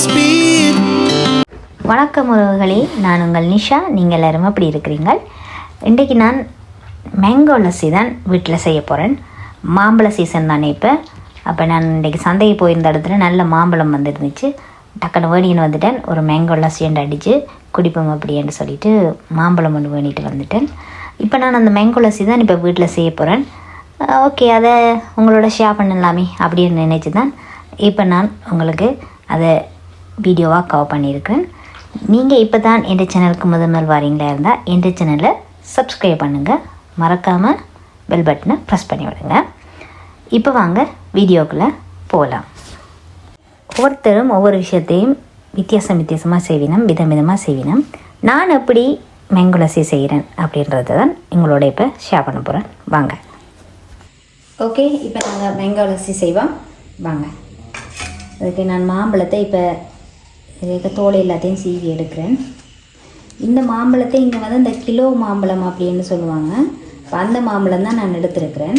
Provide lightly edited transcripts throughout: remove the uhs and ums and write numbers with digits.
Godspeed. வணக்கம் உறவுகளே, நான் உங்கள் நிஷா. நீங்கள் எல்லோரும் எப்படி இருக்கிறீங்க? இன்றைக்கி நான் மேங்கோ லஸ்ஸி தான் வீட்டில் செய்ய போகிறேன். மாம்பழ சீசன் தானே இப்போ. அப்போ நான் இன்றைக்கி சந்தைக்கு போயிருந்த இடத்துல நல்ல மாம்பழம் வந்துருந்துச்சு. டக்குன்னு வேணின்னு வந்துட்டேன். ஒரு மேங்கோ லஸ்ஸி என்று அடித்து குடிப்போம் அப்படின்னு சொல்லிட்டு மாம்பழம் ஒன்று வேணிட்டு வந்துட்டேன். இப்போ நான் அந்த மேங்கோ லஸ்ஸி தான் இப்போ வீட்டில் செய்ய போகிறேன். ஓகே, அதை உங்களோட ஷேர் பண்ணலாமே அப்படின்னு நினச்சி தான் இப்போ நான் உங்களுக்கு அதை வீடியோவாக கவர் பண்ணியிருக்கேன். நீங்கள் இப்போ தான் என் சேனலுக்கு முதல் வாரீங்களா இருந்தால் என் சேனலை சப்ஸ்கிரைப் பண்ணுங்கள். மறக்காமல் பெல் பட்டனை ப்ரெஸ் பண்ணி விடுங்க. இப்போ வாங்க வீடியோக்குள்ளே போகலாம். ஒவ்வொருத்தரும் ஒவ்வொரு விஷயத்தையும் வித்தியாசமாக செய்வினோம், விதமாக செய்வினோம். நான் எப்படி மேங்கோ லஸ்ஸி செய்கிறேன் அப்படின்றத தான் உங்களோட இப்போ ஷேர் பண்ண போகிறேன். வாங்க. ஓகே, இப்போ நாங்கள் மேங்கோ லஸ்ஸி செய்வோம். வாங்க. அதுக்கு நான் மாம்பழத்தை இப்போ இதுக்கு தோலை எல்லாத்தையும் சீவி எடுக்கிறேன். இந்த மாம்பழத்தை இங்கே வந்து இந்த கிலோ மாம்பழம் அப்படின்னு சொல்லுவாங்க. இப்போ அந்த மாம்பழம் தான் நான் எடுத்துருக்கிறேன்.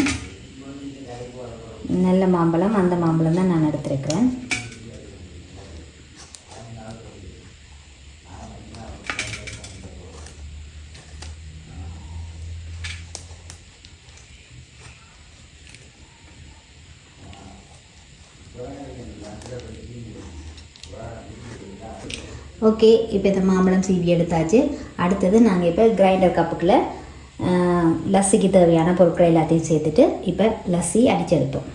நல்ல மாம்பழம், அந்த மாம்பழம் தான் நான் எடுத்துருக்கிறேன். ஓகே, இப்போ இந்த மாம்பழம் சீவி எடுத்தாச்சு. அடுத்தது நாங்கள் இப்போ கிரைண்டர் கப்புக்குள்ளே லஸ்ஸிக்கு தேவையான பொருட்கள் எல்லாத்தையும் சேர்த்துட்டு இப்போ லஸ்ஸி அடித்து எடுப்போம்.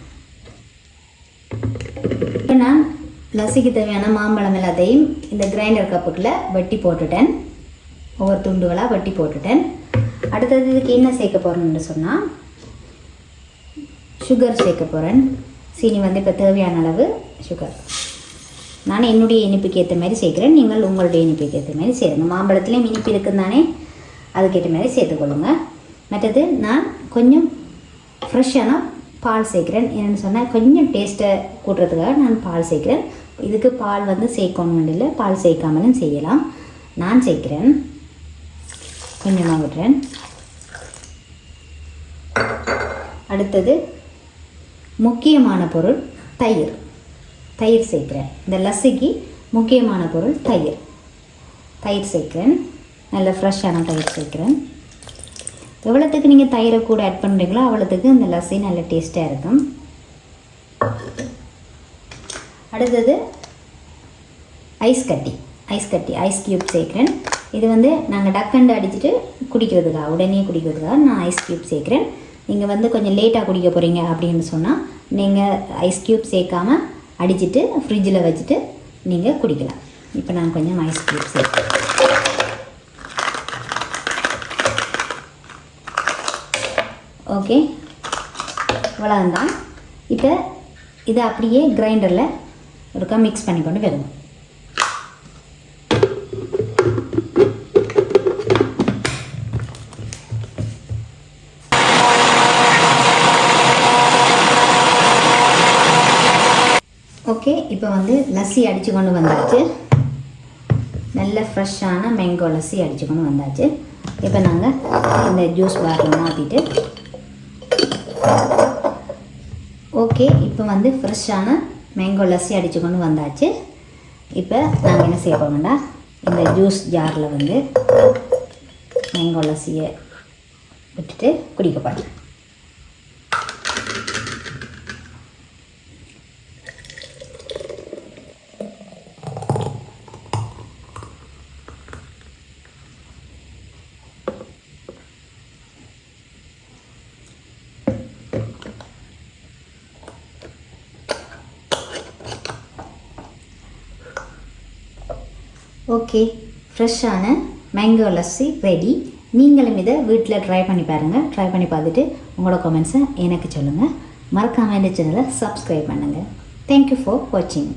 இப்போ நான் லஸ்ஸிக்கு தேவையான மாம்பழம் எல்லாத்தையும் இந்த கிரைண்டர் கப்புக்குள்ளே வெட்டி போட்டுட்டேன். ஒவ்வொரு துண்டுகளாக வெட்டி போட்டுட்டேன். அடுத்தது இதுக்கு என்ன சேர்க்க போகிறேன்னு சொன்னால் சுகர் சேர்க்க போகிறேன். சீனி வந்து இப்போ தேவையான அளவு சுகர். நான் என்னுடைய இனிப்புக்கு ஏற்ற மாதிரி சேர்க்குறேன். நீங்கள் உங்களுடைய இனிப்புக்கு ஏற்ற மாதிரி சேருங்க. மாம்பழத்துலேயும் இனிப்பு இருக்குன்னு தானே, அதுக்கேற்ற மாதிரி சேர்த்துக்கொள்ளுங்க. மற்றது நான் கொஞ்சம் ஃப்ரெஷ்ஷான பால் சேர்க்குறேன். என்னென்னு சொன்னால் கொஞ்சம் டேஸ்ட்டை கூட்டுறதுக்காக நான் பால் சேர்க்குறேன். இதுக்கு பால் வந்து சேர்க்கணும் இல்லை, பால் சேர்க்காமலும் செய்யலாம். நான் சேர்க்குறேன், கொஞ்சமாக விடுறேன். அடுத்தது முக்கியமான பொருள் தயிர். தயிர் சேர்க்குறேன். இந்த லஸ்ஸிக்கு முக்கியமான பொருள் தயிர் சேர்க்குறேன். நல்ல ஃப்ரெஷ்ஷான தயிர் சேர்க்குறேன். எவ்வளோத்துக்கு நீங்கள் தயிரை கூட ஆட் பண்ணுறீங்களோ அவ்வளோத்துக்கு இந்த லஸ்ஸி நல்ல டேஸ்ட்டாக இருக்கும். அடுத்தது ஐஸ் க்யூப் சேர்க்குறேன். இது வந்து நாங்கள் டக்கண்டு அடிச்சுட்டு குடிக்கிறதுக்காக, உடனே குடிக்கிறதுக்காக நான் ஐஸ் க்யூப் சேர்க்குறேன். நீங்கள் வந்து கொஞ்சம் லேட்டாக குடிக்க போகிறீங்க அப்படின்னு சொன்னால் நீங்கள் ஐஸ் க்யூப் சேர்க்காமல் அடிச்சுட்டு ஃப்ரிட்ஜில் வச்சுட்டு நீங்கள் குடிக்கலாம். இப்போ நான் கொஞ்சம் ஐஸ் க்யூப் சேர்க்கிறேன். ஓகே, இவ்வளோதான். இப்போ இதை அப்படியே கிரைண்டரில் ஒருக்கா மிக்ஸ் பண்ணி கொண்டு வருவோம். ஓகே, இப்போ வந்து லஸ்ஸி அடித்து கொண்டு வந்தாச்சு. நல்ல ஃப்ரெஷ்ஷான மேங்கோ லஸ்ஸி அடித்து கொண்டு வந்தாச்சு. இப்போ நாங்கள் இந்த ஜூஸ் பாட்டில் மாற்றிட்டு ஓகே, இப்போ வந்து ஃப்ரெஷ்ஷான மேங்கோ லஸ்ஸி அடித்து கொண்டு வந்தாச்சு. இப்போ நாங்கள் என்ன செய்ய போகிறோம்னா இந்த ஜூஸ் ஜாரில் வந்து மேங்கோ லஸ்ஸியை விட்டுட்டு குடிக்க போகிறோம். ஓகே, ஃப்ரெஷ்ஷான மேங்கோ லஸ்ஸி ரெடி. நீங்களும் இதை வீட்டில் ட்ரை பண்ணி பாருங்கள். ட்ரை பண்ணி பார்த்துட்டு உங்களோட கமெண்ட்ஸை எனக்கு சொல்லுங்கள். மறக்காமல் இந்த சேனலை சப்ஸ்கிரைப் பண்ணுங்கள். தேங்க்யூ ஃபார் வாட்சிங்.